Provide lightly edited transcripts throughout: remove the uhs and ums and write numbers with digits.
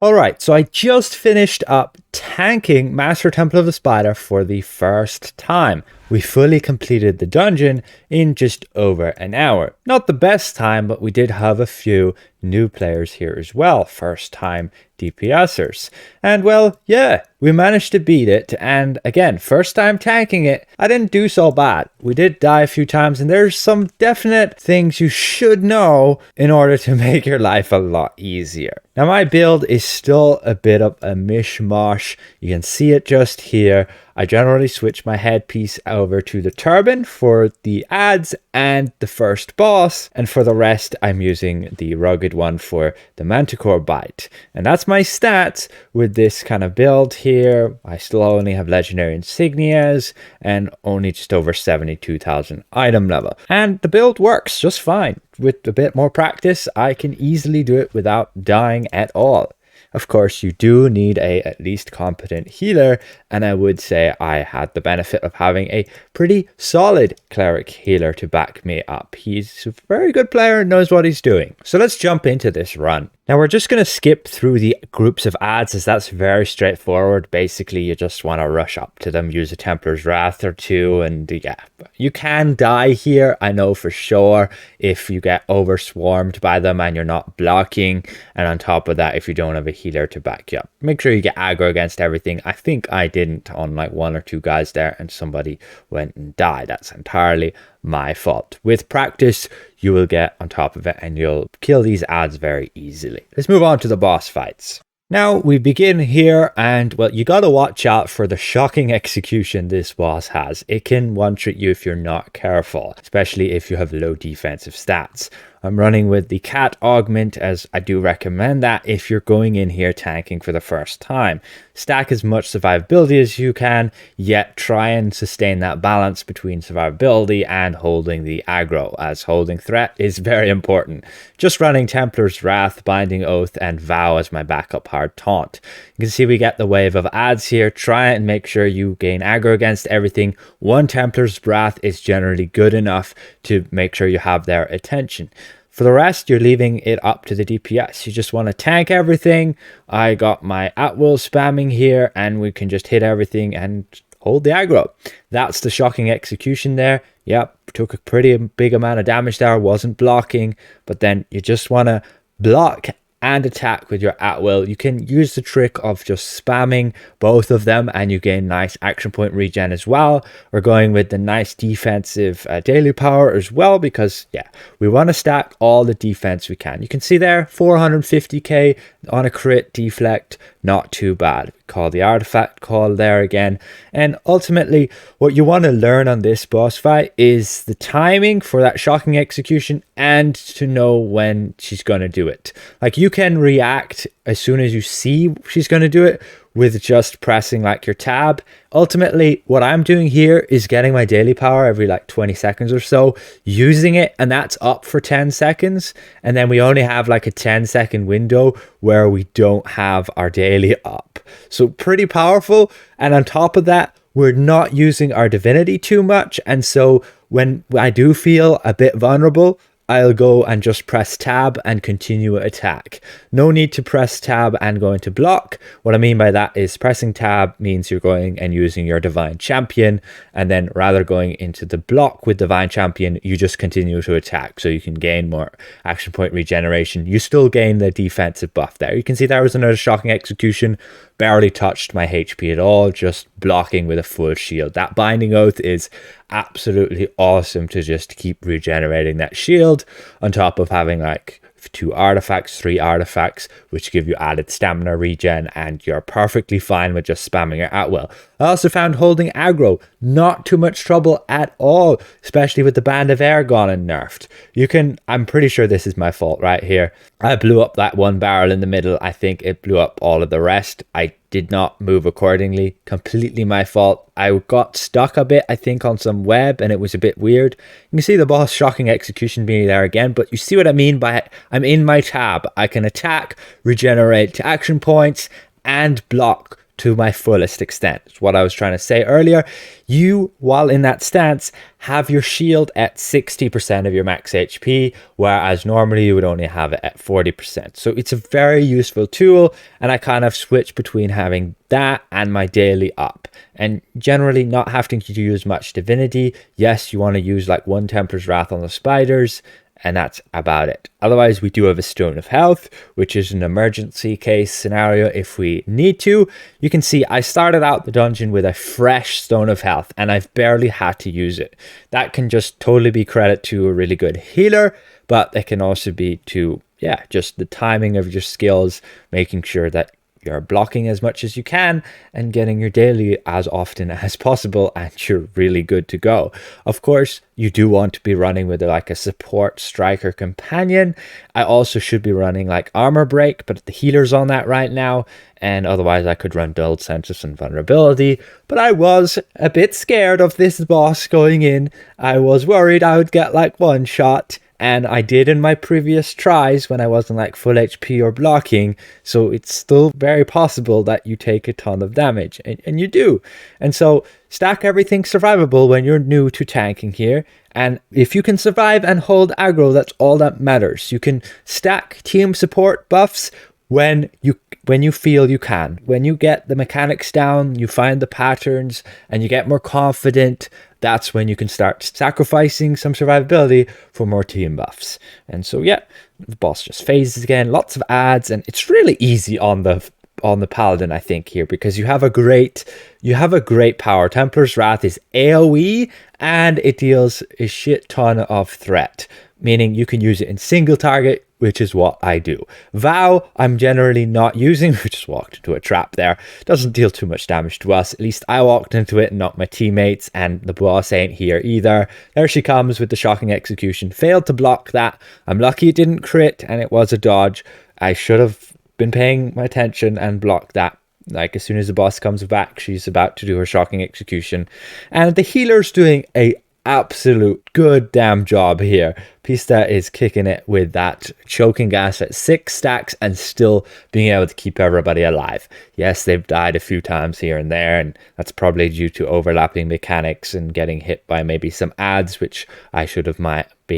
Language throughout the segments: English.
Alright, so I just finished up tanking Master Temple of the Spider for the first time. We fully completed the dungeon in just over an hour. Not the best time, but we did have a few new players here as well. First time DPSers. And well, yeah, we managed to beat it. And again, first time tanking it, I didn't do so bad. We did die a few times, and there's some definite things you should know in order to make your life a lot easier. Now my build is still a bit of a mishmash. You can see it just here. I generally switch my headpiece over to the turban for the ads and the first boss, and for the rest I'm using the rugged one for the manticore bite. And that's my stats with this kind of build here. I still only have legendary insignias and only just over 72,000 item level, and the build works just fine. With a bit more practice, I can easily do it without dying at all. Of course, you do need a at least competent healer, and I would say I had the benefit of having a pretty solid cleric healer to back me up. He's a very good player and knows what he's doing. So let's jump into this run. Now we're just going to skip through the groups of ads, as that's very straightforward. Basically, you just want to rush up to them, use a Templar's Wrath or two, and yeah, you can die here, I know for sure, if you get overswarmed by them and you're not blocking, and on top of that, if you don't have a healer to back you up. Make sure you get aggro against everything. I think I didn't on like one or two guys there, and somebody went and died. That's entirely my fault. With practice, you will get on top of it and you'll kill these ads very easily. Let's move on to the boss fights. Now we begin here, and well, you gotta watch out for the shocking execution this boss has. It can one-shot you if you're not careful, especially if you have low defensive stats. I'm running with the cat augment, as I do recommend that if you're going in here tanking for the first time. Stack as much survivability as you can, yet try and sustain that balance between survivability and holding the aggro, as holding threat is very important. Just running Templar's Wrath, Binding Oath, and Vow as my backup hard taunt. You can see we get the wave of ads here. Try and make sure you gain aggro against everything. One Templar's Wrath is generally good enough to make sure you have their attention. For the rest, you're leaving it up to the DPS. You just want to tank everything. I got my at-will spamming here, and we can just hit everything and hold the aggro. That's the shocking execution there. Yep, took a pretty big amount of damage there, wasn't blocking, but then you just want to block and attack with your at-will. You can use the trick of just spamming both of them and you gain nice action point regen as well. We're going with the nice defensive daily power as well, because yeah, we want to stack all the defense we can. You can see there 450k on a crit deflect, not too bad. Call the artifact call there again, and ultimately what you want to learn on this boss fight is the timing for that shocking execution and to know when she's going to do it. Like, you can react as soon as you see she's going to do it with just pressing like your tab. Ultimately, what I'm doing here is getting my daily power every like 20 seconds or so, using it, and that's up for 10 seconds. And then we only have like a 10-second window where we don't have our daily up. So pretty powerful. And on top of that, we're not using our divinity too much. And so when I do feel a bit vulnerable, I'll go and just press tab and continue attack. No need to press tab and go into block. What I mean by that is pressing tab means you're going and using your divine champion, and then rather going into the block with divine champion, you just continue to attack, so you can gain more action point regeneration. You still gain the defensive buff there. You can see there was another shocking execution. Barely touched my HP at all, just blocking with a full shield. That Binding Oath is absolutely awesome to just keep regenerating that shield, on top of having like 2 artifacts, 3 artifacts, which give you added stamina regen, and you're perfectly fine with just spamming your at-will. I also found holding aggro not too much trouble at all, especially with the Band of Air gone and nerfed. You can, I'm pretty sure this is my fault right here. I blew up that one barrel in the middle. I think it blew up all of the rest. I did not move accordingly. Completely my fault. I got stuck a bit, I think, on some web, and it was a bit weird. You can see the boss shocking execution being there again, but you see what I mean by it. I'm in my tab. I can attack, regenerate action points, and block to my fullest extent. It's what I was trying to say earlier. You, while in that stance, have your shield at 60% of your max HP, whereas normally you would only have it at 40%. So it's a very useful tool, and I kind of switch between having that and my daily up, and generally not having to use much divinity. Yes, you want to use like one Templar's Wrath on the spiders, and that's about it. Otherwise, we do have a Stone of Health, which is an emergency case scenario if we need to. You can see I started out the dungeon with a fresh Stone of Health, and I've barely had to use it. That can just totally be credit to a really good healer, but it can also be to, yeah, just the timing of your skills, making sure that you're blocking as much as you can and getting your daily as often as possible, and you're really good to go. Of course, you do want to be running with like a support striker companion. I also should be running like armor break, but the healer's on that right now, and otherwise I could run dulled senses and vulnerability. But I was a bit scared of this boss going in. I was worried I would get like one shot, and I did in my previous tries when I wasn't like full HP or blocking. So it's still very possible that you take a ton of damage, and you do. And so stack everything survivable when you're new to tanking here. And if you can survive and hold aggro, that's all that matters. You can stack team support buffs when you feel you can. When you get the mechanics down, you find the patterns, and you get more confident, that's when you can start sacrificing some survivability for more team buffs. And so yeah, the boss just phases again, lots of adds, and it's really easy on the Paladin, I think, here, because you have a great power. Templar's Wrath is AoE, and it deals a shit ton of threat, meaning you can use it in single target, which is what I do. Vow, I'm generally not using. We just walked into a trap there. Doesn't deal too much damage to us. At least I walked into it, not my teammates, and the boss ain't here either. There she comes with the shocking execution. Failed to block that. I'm lucky it didn't crit, and it was a dodge. I should have been paying my attention and blocked that. Like, as soon as the boss comes back, she's about to do her shocking execution. And the healer's doing a absolute good damn job here. Pista is kicking it with that choking gas at 6 stacks and still being able to keep everybody alive. Yes, they've died a few times here and there, and that's probably due to overlapping mechanics and getting hit by maybe some adds, which I should have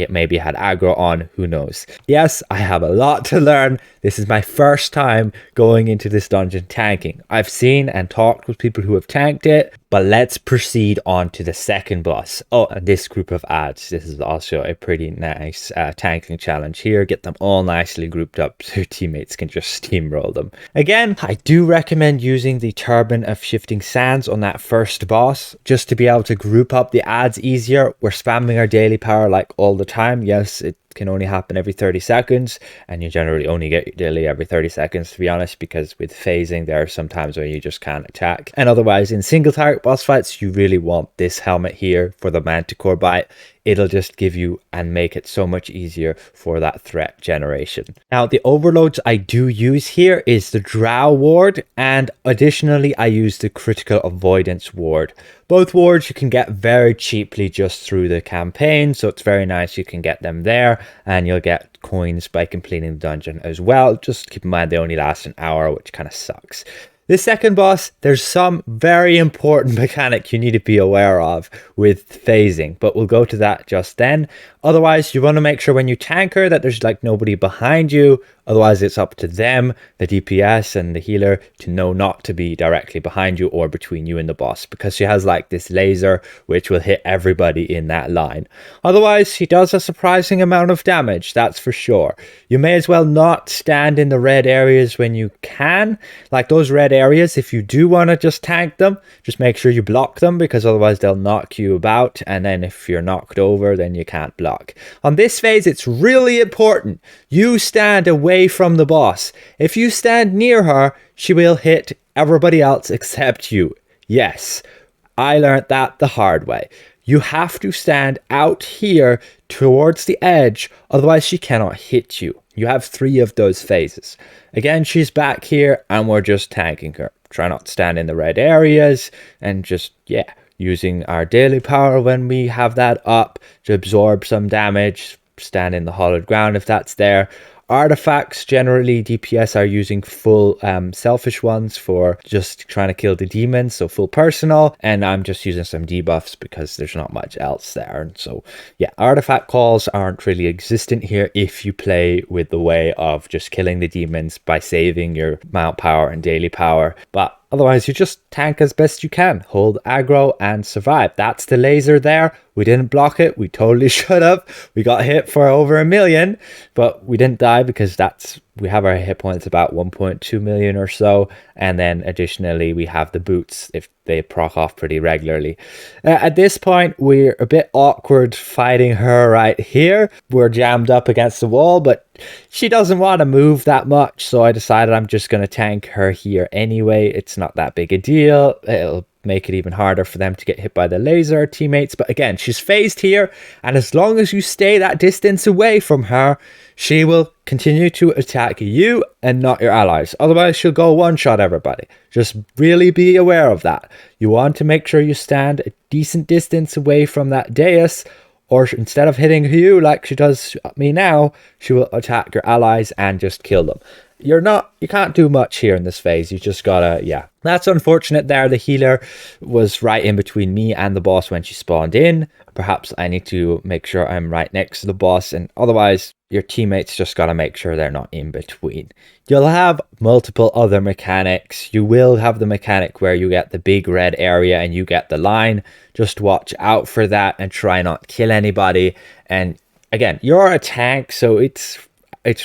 maybe had aggro on, who knows. Yes, I have a lot to learn. This is my first time going into this dungeon tanking. I've seen and talked with people who have tanked it, but let's proceed on to the second boss. Oh, and this group of adds. This is also a pretty nice tanking challenge here. Get them all nicely grouped up so your teammates can just steamroll them. Again, I do recommend using the Turban of Shifting Sands on that first boss, just to be able to group up the adds easier. We're spamming our daily power like all the time. Yes, it can only happen every 30 seconds, and you generally only get your daily every 30 seconds, to be honest, because with phasing there are some times where you just can't attack. And otherwise, in single target boss fights, you really want this helmet here for the Manticore bite. It'll just give you and make it so much easier for that threat generation. Now, the overloads I do use here is the Drow ward, and additionally I use the critical avoidance ward. Both wards you can get very cheaply just through the campaign, so it's very nice you can get them there, and you'll get coins by completing the dungeon as well. Just keep in mind they only last an hour, which kind of sucks. This second boss, there's some very important mechanic you need to be aware of with phasing, but we'll go to that just then. Otherwise, you want to make sure when you tank her that there's like nobody behind you. Otherwise, it's up to them, the DPS and the healer, to know not to be directly behind you or between you and the boss, because she has like this laser which will hit everybody in that line. Otherwise, she does a surprising amount of damage, that's for sure. You may as well not stand in the red areas when you can. Like those red areas, if you do want to just tank them, just make sure you block them, because otherwise they'll knock you about, and then if you're knocked over, then you can't block. On this phase, it's really important you stand away from the boss. If you stand near her, she will hit everybody else except you. Yes, I learned that the hard way. You have to stand out here towards the edge, otherwise she cannot hit you. You have 3 of those phases. Again, she's back here and we're just tanking her. Try not to stand in the red areas and just, yeah, using our daily power when we have that up to absorb some damage. Stand in the hollowed ground if that's there. Artifacts, generally DPS are using full selfish ones for just trying to kill the demons, so full personal, and I'm just using some debuffs because there's not much else there. And so yeah, artifact calls aren't really existent here if you play with the way of just killing the demons by saving your mount power and daily power. But otherwise, you just tank as best you can, hold aggro and survive. That's the laser there. We didn't block it. We totally should have. We got hit for over 1 million, but we didn't die because we have our hit points about 1.2 million or so. And then additionally, we have the boots if they proc off pretty regularly. At this point, we're a bit awkward fighting her right here. We're jammed up against the wall, but she doesn't want to move that much. So I decided I'm just going to tank her here anyway. It's not that big a deal. It'll make it even harder for them to get hit by the laser teammates. But again, she's phased here, and as long as you stay that distance away from her, she will continue to attack you and not your allies. Otherwise, she'll go one-shot everybody. Just really be aware of that. You want to make sure you stand a decent distance away from that dais, or instead of hitting you like she does me now, she will attack your allies and just kill them. You can't do much here in this phase. You just gotta, yeah. That's unfortunate there. The healer was right in between me and the boss when she spawned in. Perhaps I need to make sure I'm right next to the boss, and otherwise your teammates just gotta make sure they're not in between. You'll have multiple other mechanics. You will have the mechanic where you get the big red area and you get the line. Just watch out for that and try not kill anybody. And again, you're a tank, so it's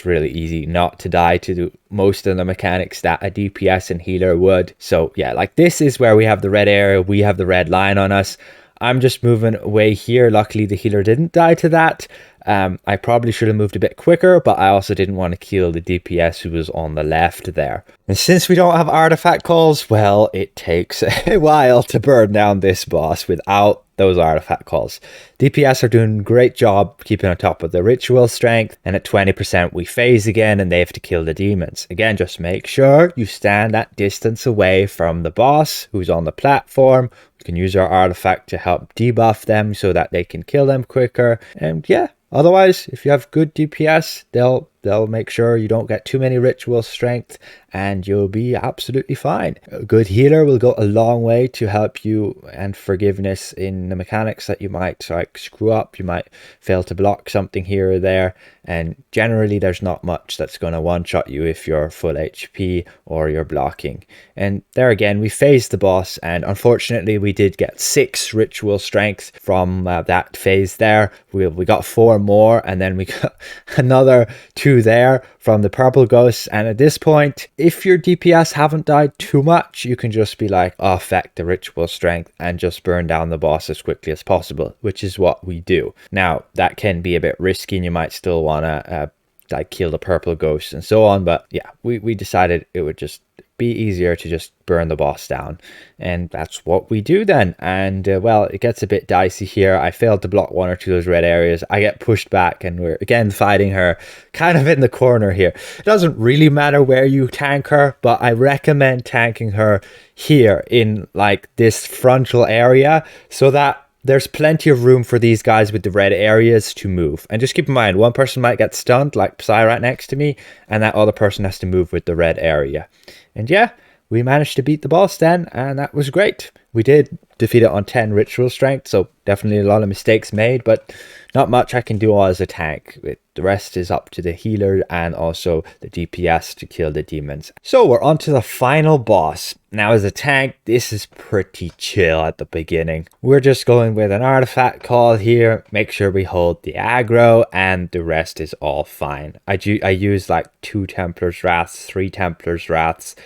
really easy not to die to do most of the mechanics that a DPS and healer would. So yeah, like this is where we have the red area, we have the red line on us. I'm just moving away here. Luckily the healer didn't die to that. I probably should have moved a bit quicker, but I also didn't want to kill the DPS who was on the left there. And since we don't have artifact calls, well, it takes a while to burn down this boss without those artifact calls. DPS are doing a great job keeping on top of the ritual strength, and at 20% we phase again and they have to kill the demons. Again, just make sure you stand that distance away from the boss who's on the platform. We can use our artifact to help debuff them so that they can kill them quicker. And yeah, otherwise, if you have good DPS, they'll make sure you don't get too many ritual strength and you'll be absolutely fine. A good healer will go a long way to help you and forgiveness in the mechanics that you might like screw up. You might fail to block something here or there, and generally there's not much that's going to one-shot you if you're full HP or you're blocking. And there again, we phased the boss, and unfortunately we did get 6 ritual strength from that phase there. We got 4 more, and then we got another 2 there from the purple ghosts. And at this point, if your DPS haven't died too much, you can just be like, oh, affect the ritual strength and just burn down the boss as quickly as possible, which is what we do. Now that can be a bit risky and you might still want to like kill the purple ghosts and so on, but yeah, we decided it would just be easier to just burn the boss down, and that's what we do then. And well, it gets a bit dicey here. I failed to block 1 or 2 of those red areas. I get pushed back and we're again fighting her kind of in the corner here. It doesn't really matter where you tank her, but I recommend tanking her here in like this frontal area so that there's plenty of room for these guys with the red areas to move. And just keep in mind, one person might get stunned, like Psy right next to me, and that other person has to move with the red area. And yeah, we managed to beat the boss then, and that was great. We did defeat it on 10 ritual strength, so definitely a lot of mistakes made, but not much I can do as a tank. The rest is up to the healer and also the DPS to kill the demons. So we're on to the final boss. Now as a tank, this is pretty chill at the beginning. We're just going with an artifact call here, make sure we hold the aggro, and the rest is all fine. I use like 2 Templar's Wraths, 3 Templar's Wraths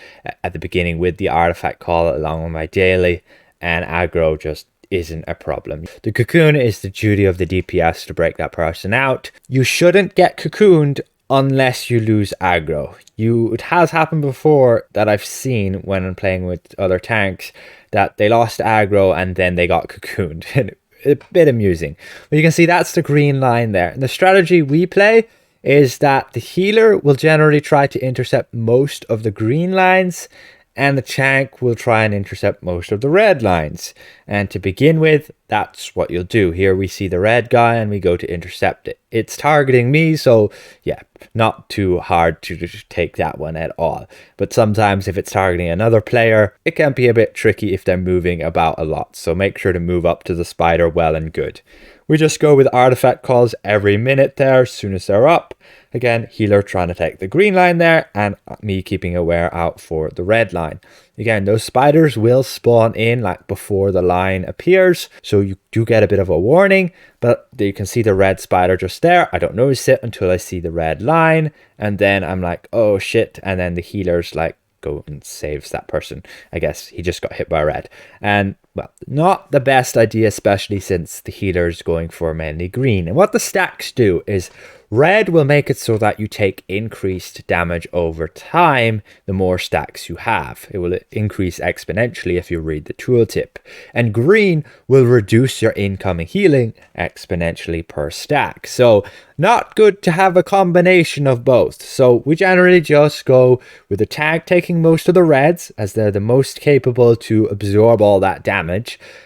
at the beginning with the artifact call along with my daily, and aggro just isn't a problem. The cocoon is the duty of the DPS to break that person out. You shouldn't get cocooned unless you lose aggro. It has happened before that I've seen when I'm playing with other tanks that they lost aggro and then they got cocooned. A bit amusing. But you can see that's the green line there. And the strategy we play is that the healer will generally try to intercept most of the green lines, and the tank will try and intercept most of the red lines. And to begin with, that's what you'll do. Here we see the red guy and we go to intercept it. It's targeting me, so yeah, not too hard to take that one at all. But sometimes if it's targeting another player, it can be a bit tricky if they're moving about a lot. So make sure to move up to the spider well and good. We just go with artifact calls every minute there as soon as they're up. Again, healer trying to take the green line there and me keeping aware out for the red line. Again, those spiders will spawn in like before the line appears, so you do get a bit of a warning, but you can see the red spider just there. I don't notice it until I see the red line, and then I'm like, oh shit, and then the healer's like, go and saves that person. I guess he just got hit by red. And well, not the best idea, especially since the healer's going for mainly green. And what the stacks do is red will make it so that you take increased damage over time the more stacks you have. It will increase exponentially if you read the tooltip. And green will reduce your incoming healing exponentially per stack. So not good to have a combination of both. So we generally just go with the tank taking most of the reds, as they're the most capable to absorb all that damage,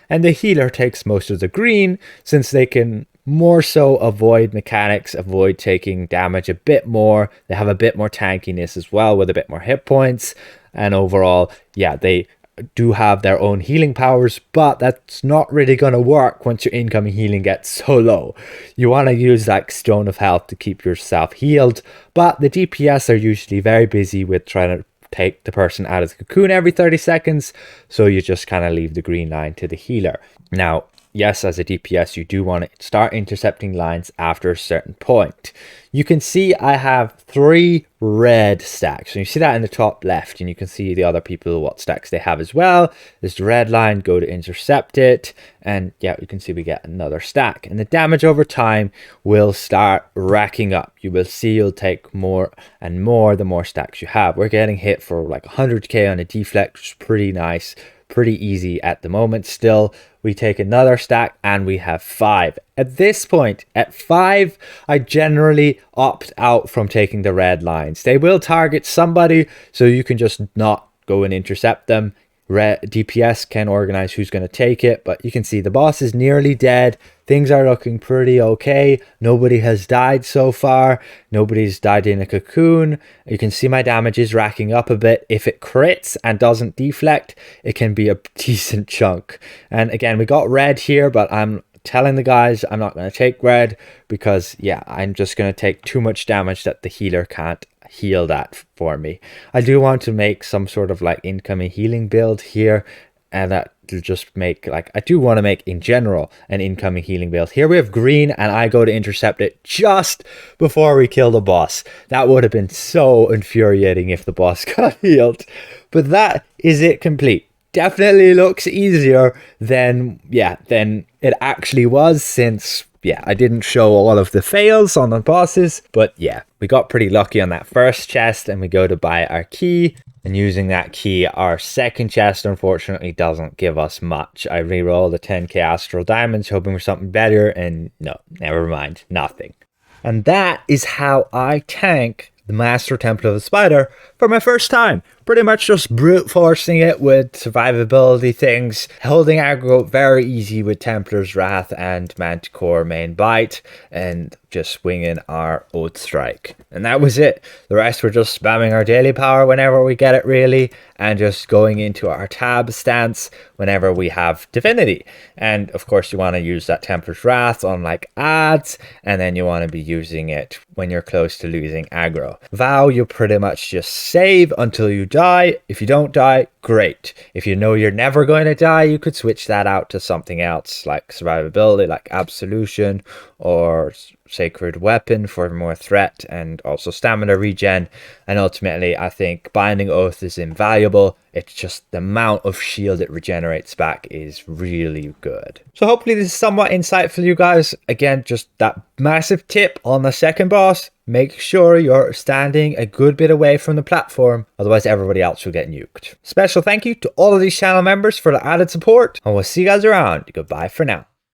and the healer takes most of the green, since they can more so avoid mechanics, avoid taking damage a bit more. They have a bit more tankiness as well, with a bit more hit points, and overall, yeah, they do have their own healing powers, but that's not really going to work once your incoming healing gets so low. You want to use like Stone of Health to keep yourself healed, but the DPS are usually very busy with trying to take the person out of the cocoon every 30 seconds, so you just kind of leave the green line to the healer. Now, yes, as a DPS, you do want to start intercepting lines after a certain point. You can see I have 3 red stacks. So you see that in the top left, and you can see the other people, what stacks they have as well. There's the red line, go to intercept it, and yeah, you can see we get another stack. And the damage over time will start racking up. You will see you'll take more and more the more stacks you have. We're getting hit for like 100k on a deflect, which is pretty nice. Pretty easy at the moment still. We take another stack and we have 5. At this point, at 5, I generally opt out from taking the red lines. They will target somebody, so you can just not go and intercept them. DPS can organize who's going to take it, but you can see the boss is nearly dead. Things are looking pretty okay. Nobody has died so far. Nobody's died in a cocoon. You can see my damage is racking up a bit. If it crits and doesn't deflect, it can be a decent chunk. And again, we got red here, but I'm telling the guys I'm not going to take red because, yeah, I'm just going to take too much damage that the healer can't heal that for me. I do want to make some sort of like incoming healing build here, and that to just make like, I do want to make in general an incoming healing build. Here we have green and I go to intercept it just before we kill the boss. That would have been so infuriating if the boss got healed, but that is it complete. Definitely looks easier than it actually was, since I didn't show all of the fails on the bosses. But yeah, we got pretty lucky on that first chest, and we go to buy our key, and using that key, our second chest unfortunately doesn't give us much. I reroll the 10k astral diamonds hoping for something better, and no, never mind, nothing. And that is how I tank the Master Temple of the Spider for my first time. Pretty much just brute forcing it with survivability things, holding aggro very easy with Templar's Wrath and Manticore main bite, and just swinging our Oath Strike. And that was it. The rest were just spamming our daily power whenever we get it really, and just going into our tab stance whenever we have Divinity. And of course you want to use that Templar's Wrath on like ads, and then you want to be using it when you're close to losing aggro. Vow, you pretty much just save until you die. If you don't die, great. If you know you're never going to die, you could switch that out to something else like survivability, like Absolution or Sacred Weapon for more threat and also stamina regen. And ultimately, I think Binding Oath is invaluable. It's just the amount of shield it regenerates back is really good. So hopefully this is somewhat insightful, you guys. Again, just that massive tip on the second boss. Make sure you're standing a good bit away from the platform, otherwise everybody else will get nuked. Special thank you to all of these channel members for the added support, and we'll see you guys around. Goodbye for now.